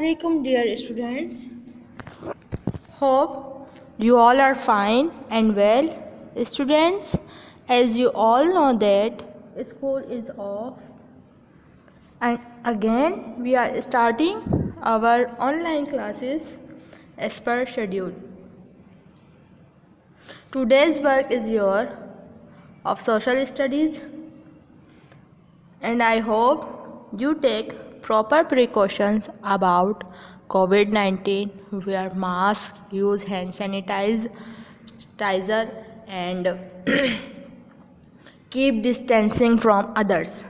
Assalamualaikum dear students. Hope you all are fine and well. Students, as you all know that school is off and again we are starting our online classes as per schedule. Today's work is your of social studies and I hope you take proper precautions about COVID-19, wear mask, use hand sanitizer and keep distancing from others.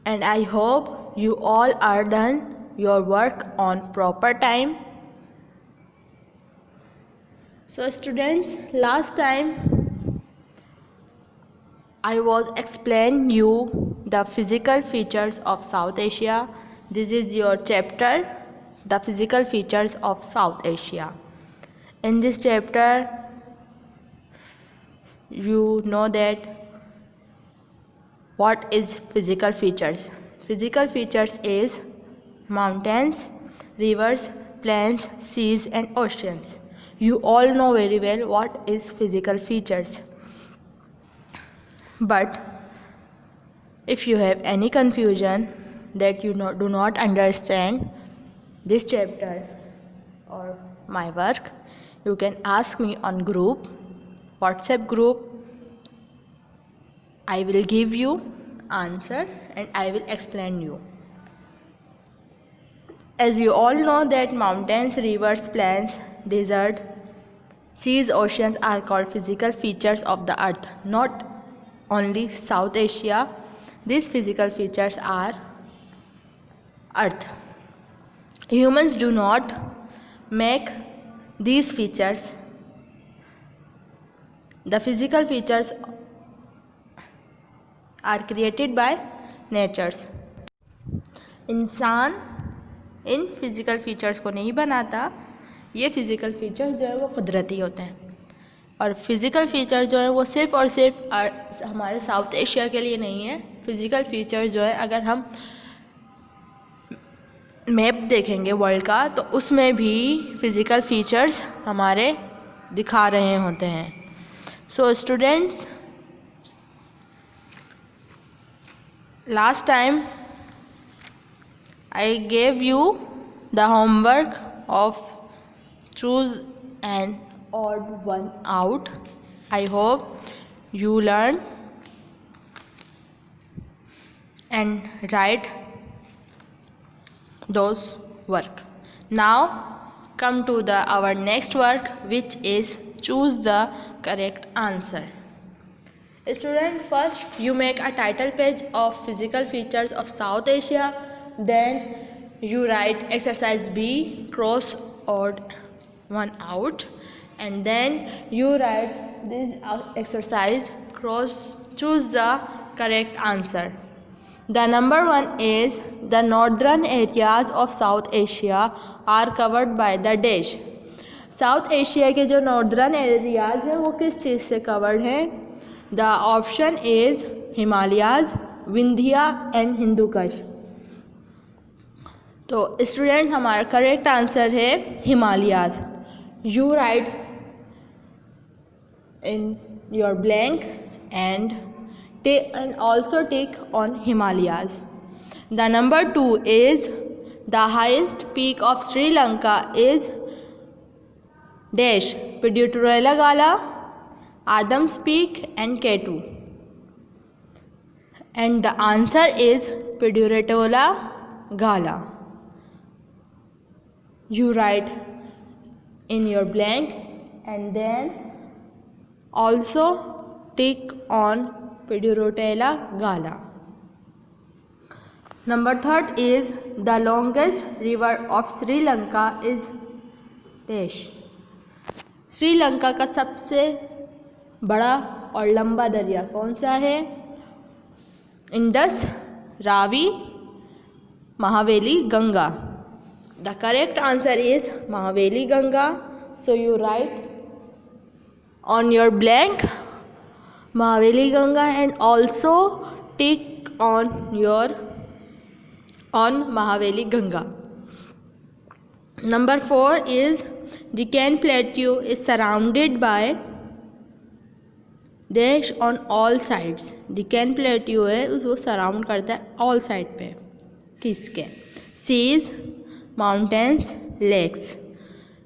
And I hope you all are done your work on proper time. So students, last time I was explain you the physical features of South Asia. This is your chapter, the physical features of South Asia. In this chapter, you know that what is physical features. Physical features is mountains, rivers, plains, seas and oceans. You all know very well what is physical features. But if you have any confusion that you do not understand this chapter or my work, you can ask me on group, WhatsApp group. I will give you answer and I will explain you. As you all know that mountains, rivers, plains, desert, seas, oceans are called physical features of the earth, not only South Asia. These physical features are earth. Humans do not make these features. The physical features are created by natures. इंसान इन physical features को नहीं बनाता. ये physical features जो है वो कुदरती होते हैं और फिज़िकल फीचर जो है वो सिर्फ़ और सिर्फ हमारे साउथ एशिया के लिए नहीं है. फिज़िकल फीचर जो है अगर हम मैप देखेंगे वर्ल्ड का तो उसमें भी फिज़िकल फीचर्स हमारे दिखा रहे होते हैं. So students, last time I gave you the homework of choose an odd one out. I hope you learn and write those work. Now come to our next work, which is choose the correct answer. Student, first you make a title page of physical features of South Asia. Then you write exercise B, cross odd one out, and then you write this exercise, choose the correct answer. The number one is the northern areas of South Asia are covered by the dash. South Asia के जो northern areas हैं वो किस चीज़ से covered हैं? The option is Himalayas, Vindhya and Hindu Kush. तो student, हमारा correct answer है Himalayas. You write in your blank and also take on Himalayas. The number 2 is the highest peak of Sri Lanka is dash, Pidurutalagala, Adam's peak and K two. And the answer is Pidurutalagala. You write in your blank and then also tick on Piedurotella Gala. Number 3 is the longest river of Sri Lanka is dash. Sri Lanka का सबसे बड़ा और लंबा दरिया कौन सा है? Indus, Ravi, Mahaweli, Ganga. The correct answer is Mahaveli Ganga. So you write on your blank Mahaveli Ganga and also tick on Mahaveli Ganga. Number 4 is Deccan Plateau is surrounded by dash on all sides. Deccan Plateau है उसको surround करता है all side पे. किसके? Seas, mountains, lakes.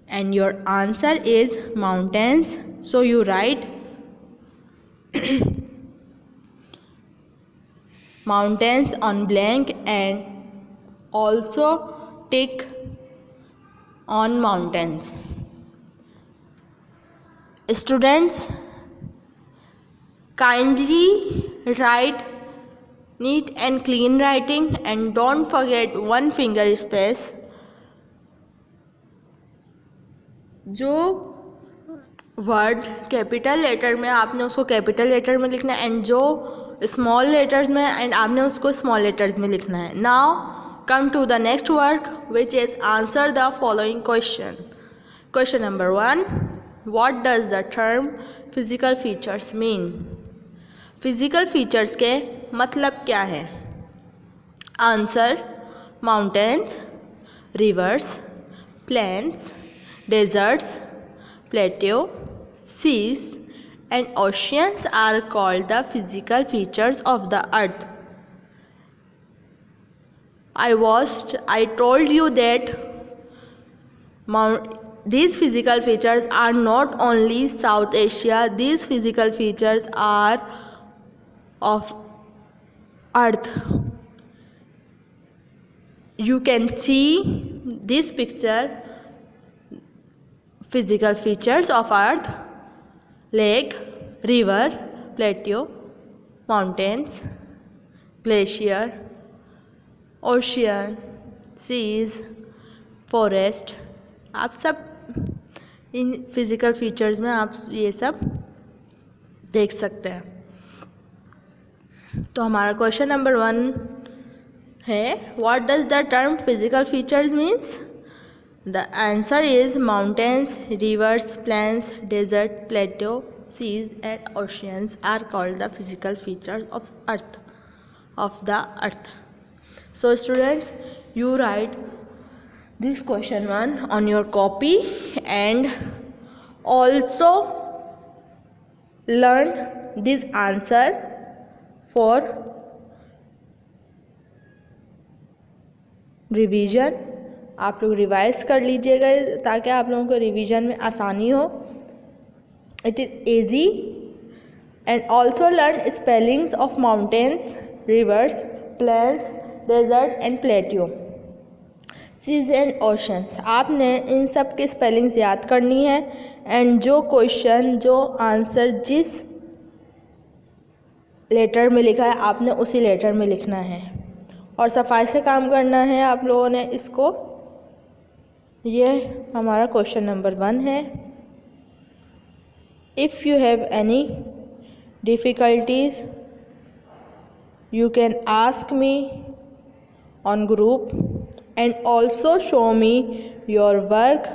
And your answer is mountains. So you write mountains on blank and also tick on mountains. Students, kindly write neat and clean writing and don't forget one finger space. जो word capital letter में आपने उसको capital letter में लिखना है and जो small letters में and आपने उसको स्मॉल लेटर्स में लिखना है. Now come to the next work which is answer the following question. Question number 1, what does the term physical features mean. Physical features के मतलब क्या है? Answer mountains, rivers, plains, deserts, plateau, seas and oceans are called the physical features of the earth. I told you that these physical features are not only South Asia, these physical features are of earth. You can see this picture. Physical features of earth: lake, river, plateau, mountains, glacier, ocean, seas, forest. आप सब in physical features में आप ये सब देख सकते हैं. तो हमारा क्वेश्चन नंबर 1 है, what does the term physical features means. The answer is mountains, rivers, plains, desert, plateau, seas and oceans are called the physical features of the earth. So students, you write this question 1 on your copy and also learn this answer for revision. आप लोग revise कर लीजिएगा ताकि आप लोगों को revision में आसानी हो. It is easy and also learn spellings of mountains, rivers, plains, desert and plateau, seas and oceans. आपने इन सब की स्पेलिंग्स याद करनी है एंड जो क्वेश्चन जो आंसर जिस लेटर में लिखा है आपने उसी लेटर में लिखना है और सफाई से काम करना है आप लोगों ने इसको. ये हमारा क्वेश्चन नंबर 1 है. If you have any difficulties you can ask me on group and also show me your work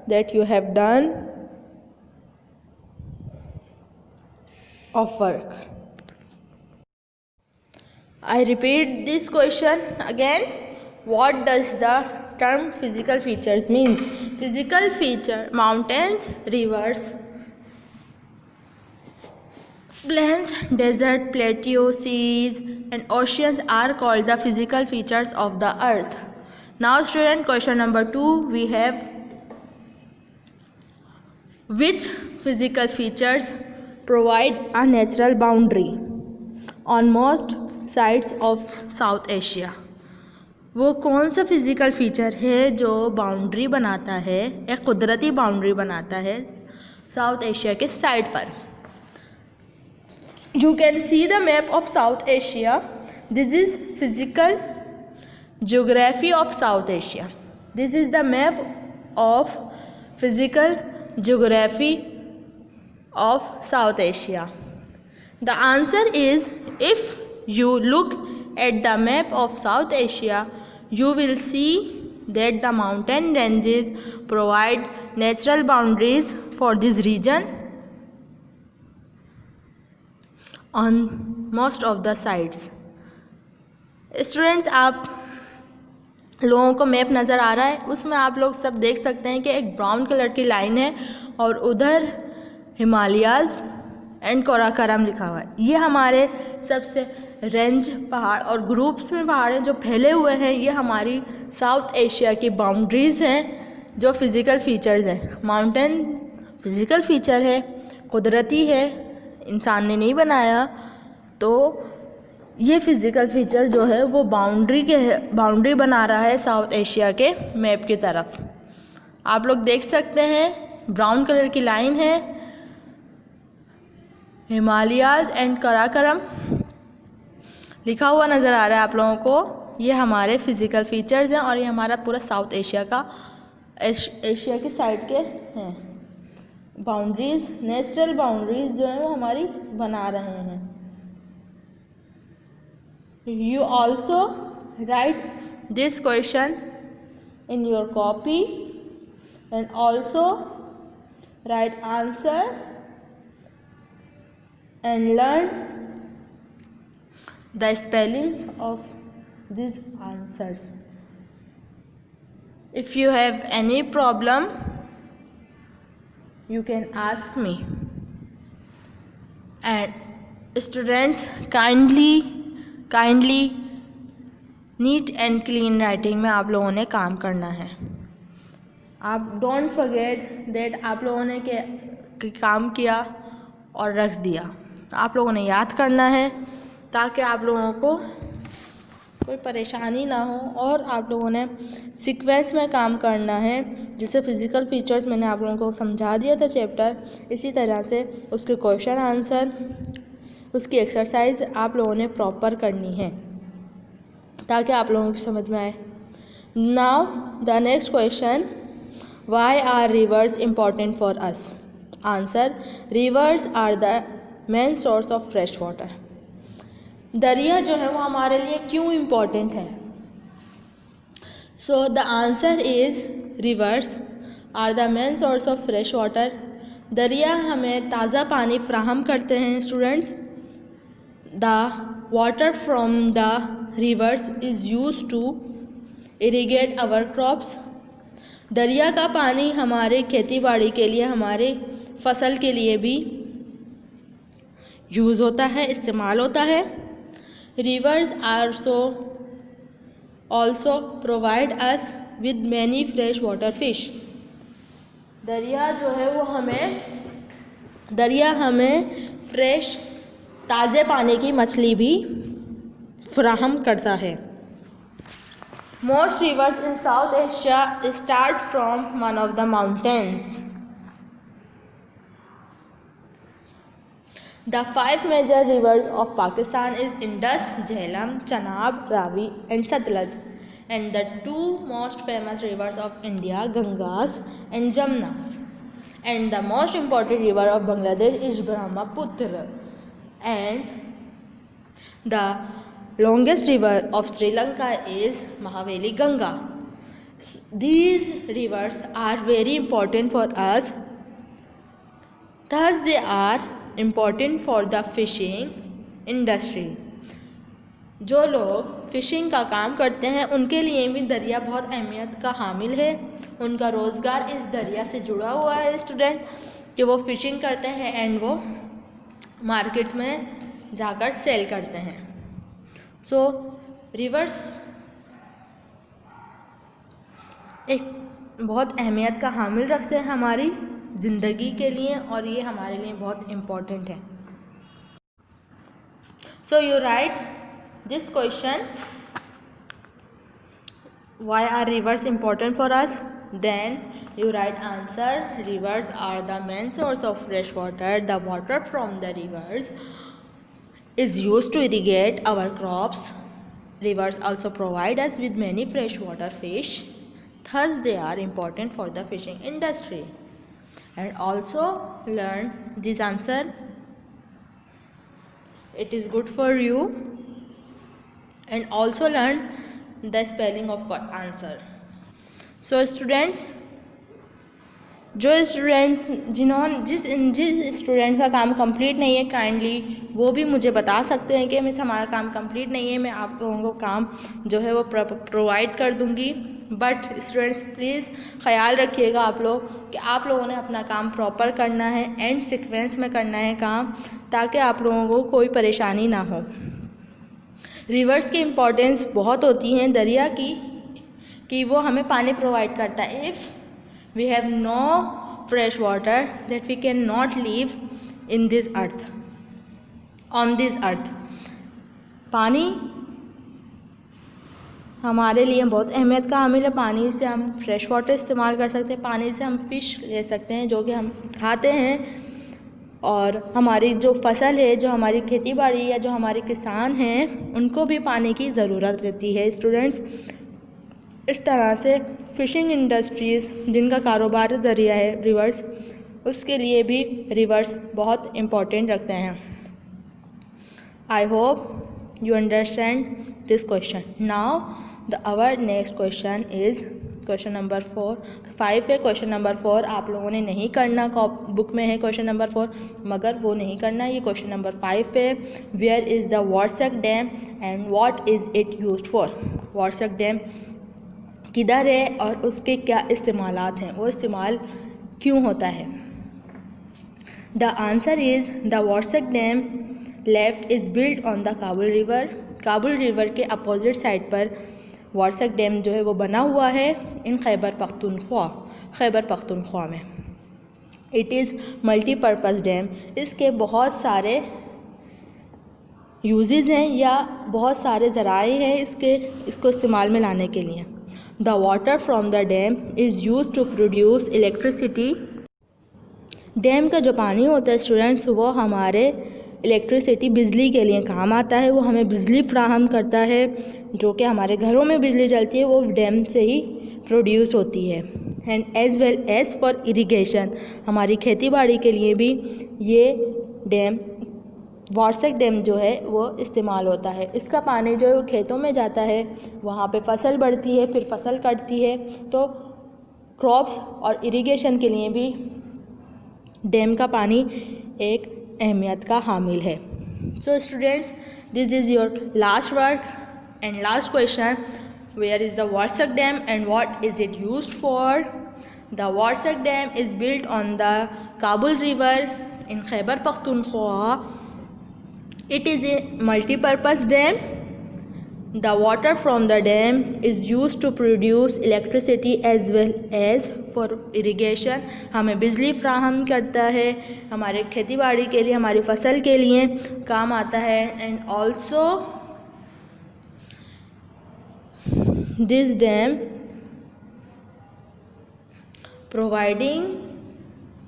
that you have done of work. I repeat this question again. What does the term physical features mean? Physical feature: mountains, rivers, plains, desert, plateau, seas and oceans are called the physical features of the earth. Now student, question number 2 we have, which physical features provide a natural boundary on most sides of south Asia. वो कौन सा physical feature है जो boundary बनाता है, एक कुदरती boundary बनाता है साउथ एशिया के साइड पर. You can see the map of south Asia. This is physical geography of south Asia. This is the map of physical geography of south Asia. The answer is, if you look at the map of South Asia, you will see that the mountain ranges provide natural boundaries for this region on most of the sides. Students, आप लोगों को map नज़र आ रहा है, उसमें आप लोग सब देख सकते हैं कि एक ब्राउन कलर की लाइन है और उधर हिमालयाज़ एंड काराकोरम लिखा हुआ है। ये हमारे सबसे रेंज पहाड़ और ग्रुप्स में पहाड़ हैं जो फैले हुए हैं। ये हमारी साउथ एशिया की बाउंड्रीज़ हैं जो फिज़िकल फीचर्स हैं। माउंटेन फिज़िकल फीचर है, कुदरती है, इंसान ने नहीं बनाया। तो ये फिज़िकल फीचर जो है वो बाउंड्री बना रहा है साउथ एशिया के मैप की तरफ। आप लोग देख सकते हैं ब्राउन कलर की लाइन है, हिमालयाज़ एंड काराकोरम लिखा हुआ नज़र आ रहा है आप लोगों को। ये हमारे फिज़िकल फीचर्स हैं और ये हमारा पूरा साउथ एशिया की साइड के हैं। बाउंड्रीज़, नेचुरल बाउंड्रीज़ जो हैं वो हमारी बना रहे हैं। You also write this question in your copy and also write answer and learn the spelling of these answers. If you have any problem, you can ask me. And students, kindly NEET and clean writing में आप लोगों ने काम करना है। आप don't forget that आप लोगों ने काम किया और रख दिया। आप लोगों ने याद करना है ताकि आप लोगों को कोई परेशानी ना हो, और आप लोगों ने सीक्वेंस में काम करना है। जैसे फिज़िकल फीचर्स मैंने आप लोगों को समझा दिया था चैप्टर, इसी तरह से उसके क्वेश्चन आंसर, उसकी एक्सरसाइज आप लोगों ने प्रॉपर करनी है ताकि आप लोगों को समझ में आए। Now the next question, why are rivers important for us? Answer, rivers are the main source of fresh water. दरिया जो है वो हमारे लिए क्यों इम्पॉर्टेंट है? So the answer is rivers are the main source of fresh water. दरिया हमें ताज़ा पानी फ्राहम करते हैं students. The water from the rivers is use to irrigate our crops. दरिया का पानी हमारे खेती बाड़ी के लिए, हमारे फसल के लिए भी यूज़ होता है, इस्तेमाल होता है। Reverse also provide us with many fresh water fish. दरिया जो है वो हमें फ्रेश ताज़े पानी की मछली भी फ्राहम करता है। Most rivers in South Asia start from one of the mountains. The 5 major rivers of Pakistan is Indus, Jhelum, Chenab, Ravi and Satluj, and the 2 most famous rivers of India, Gangas and Jamnas. And the most important river of Bangladesh is Brahmaputra, and the longest river of Sri Lanka is Mahaveli Ganga. These rivers are very important for us, thus they are important for the fishing industry. जो लोग phishing का काम करते हैं उनके लिए भी दरिया बहुत अहमियत का हामिल है। उनका रोज़गार इस दरिया से जुड़ा हुआ है स्टूडेंट, कि वो फ़िशिंग करते हैं एंड वो मार्केट में जाकर सेल करते हैं। सो रिवर्स एक बहुत अहमियत का हामिल रखते हैं हमारी ज़िंदगी के लिए, और ये हमारे लिए बहुत इम्पोर्टेंट है। So you write this question, why are rivers important for us? Then you write answer, rivers are the main source of fresh water. The water from the rivers is used to irrigate our crops. Rivers also provide us with many freshwater fish, thus they are important for the fishing industry. And also learn this answer, it is good for you, and also learn the spelling of answer. So students, जो students जिस student का काम complete नहीं है, kindly वो भी मुझे बता सकते हैं कि मिस हमारा काम कंप्लीट नहीं है, मैं आप लोगों को काम जो है वो प्रोवाइड कर दूंगी। बट स्टूडेंट्स प्लीज़ ख्याल रखिएगा आप लोग कि आप लोगों ने अपना काम प्रॉपर करना है, एंड सीक्वेंस में करना है काम, ताकि आप लोगों को कोई परेशानी ना हो। रिवर्स की इम्पोर्टेंस बहुत होती है दरिया की, कि वो हमें पानी प्रोवाइड करता है। If we have no fresh water that we cannot live in this earth, on this earth। पानी हमारे लिए बहुत अहमियत का हामिल है। पानी से हम फ्रेश वाटर इस्तेमाल कर सकते हैं, पानी से हम फ़िश ले सकते हैं जो कि हम खाते हैं, और हमारी जो फसल है, जो हमारी खेती बाड़ी या जो हमारे किसान हैं, उनको भी पानी की ज़रूरत रहती है स्टूडेंट्स। इस तरह से फ़िशिंग इंडस्ट्रीज़ जिनका कारोबार ज़रिया है रिवर्स, उसके लिए भी रिवर्स बहुत इम्पोर्टेंट रखते हैं। I hope you understand this question. Now our next question is question number 5 है। क्वेश्चन नंबर 4 आप लोगों ने नहीं करना, बुक में है क्वेश्चन नंबर 4, मगर वो नहीं करना। ये क्वेश्चन नंबर 5 है। Where is the Warsak dam and what is it used for. Warsak dam किधर है और उसके क्या इस्तेमालात हैं, वो इस्तेमाल क्यों होता है। The answer is the Warsak dam left is built on the Kabul river. Kabul river के अपोजिट साइड पर वार्सक डैम जो है वो बना हुआ है इन खैबर पख्तूनख्वा में। It is multipurpose dam. इसके बहुत सारे यूजेस हैं या बहुत सारे ज़राए हैं इसको इस्तेमाल में लाने के लिए। The water from the dam is use to produce electricity. Dam का जो पानी होता है स्टूडेंट्स, वो हमारे इलेक्ट्रिसिटी बिजली के लिए काम आता है। वो हमें बिजली फ्राहम करता है, जो कि हमारे घरों में बिजली चलती है वो डैम से ही प्रोड्यूस होती है। And as well as for irrigation, हमारी खेती बाड़ी के लिए भी ये डैम, वार्सक डैम जो है वो इस्तेमाल होता है। इसका पानी जो है वो खेतों में जाता है, वहाँ पे फसल बढ़ती है, फिर फसल कटती है, तो क्रॉप्स और इरिगेशन के लिए भी डैम का पानी एक अहमियत का हामिल है। So students, this is your last work and last question. Where is the Warsak dam and what is it used for. The Warsak dam is built on the Kabul river in Khyber Pakhtunkhwa. It is a multi-purpose dam. The water from the dam is used to produce electricity as well as for irrigation. हमें बिजली फ्राहम करता है, हमारे खेती बाड़ी के लिए, हमारी फसल के लिए काम आता है। And also this dam providing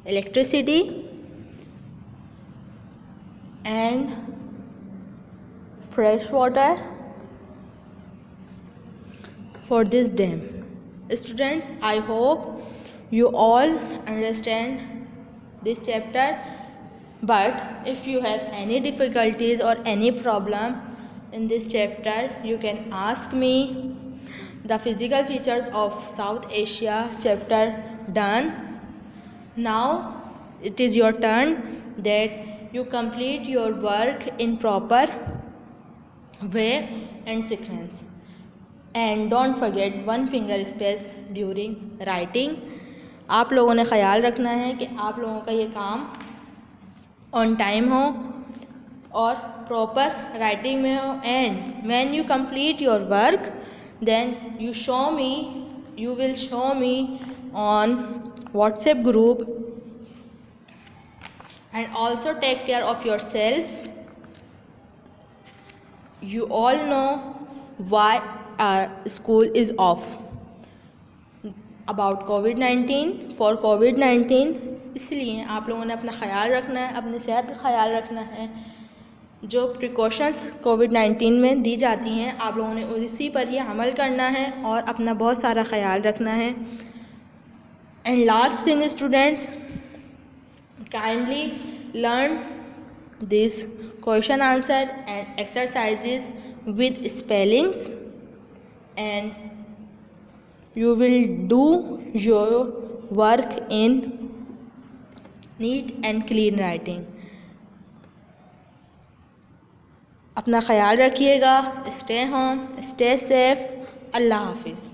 electricity and fresh water for this dam. Students, I hope you all understand this chapter, but if you have any difficulties or any problem in this chapter, you can ask me. The physical features of South Asia chapter done. Now it is your turn that you complete your work in proper way and sequence, and don't forget one finger space during writing. आप लोगों ने ख्याल रखना है कि आप लोगों का ये काम ऑन टाइम हो और प्रॉपर राइटिंग में हो। And when you complete your work, then you will show me on WhatsApp group, and also take care of yourself. You all know why school is off, about COVID-19, for COVID-19। इसलिए आप लोगों ने अपना ख्याल रखना है, अपनी सेहत का ख्याल रखना है। जो प्रिकॉशंस COVID-19 में दी जाती हैं, आप लोगों ने उसी पर ही अमल करना है और अपना बहुत सारा ख्याल रखना है। And last thing students, kindly learn this question answer and exercises with spellings, and you will do your work in neat and clean writing. अपना ख्याल रखिएगा। Stay home, stay safe. अल्लाह हाफिज़।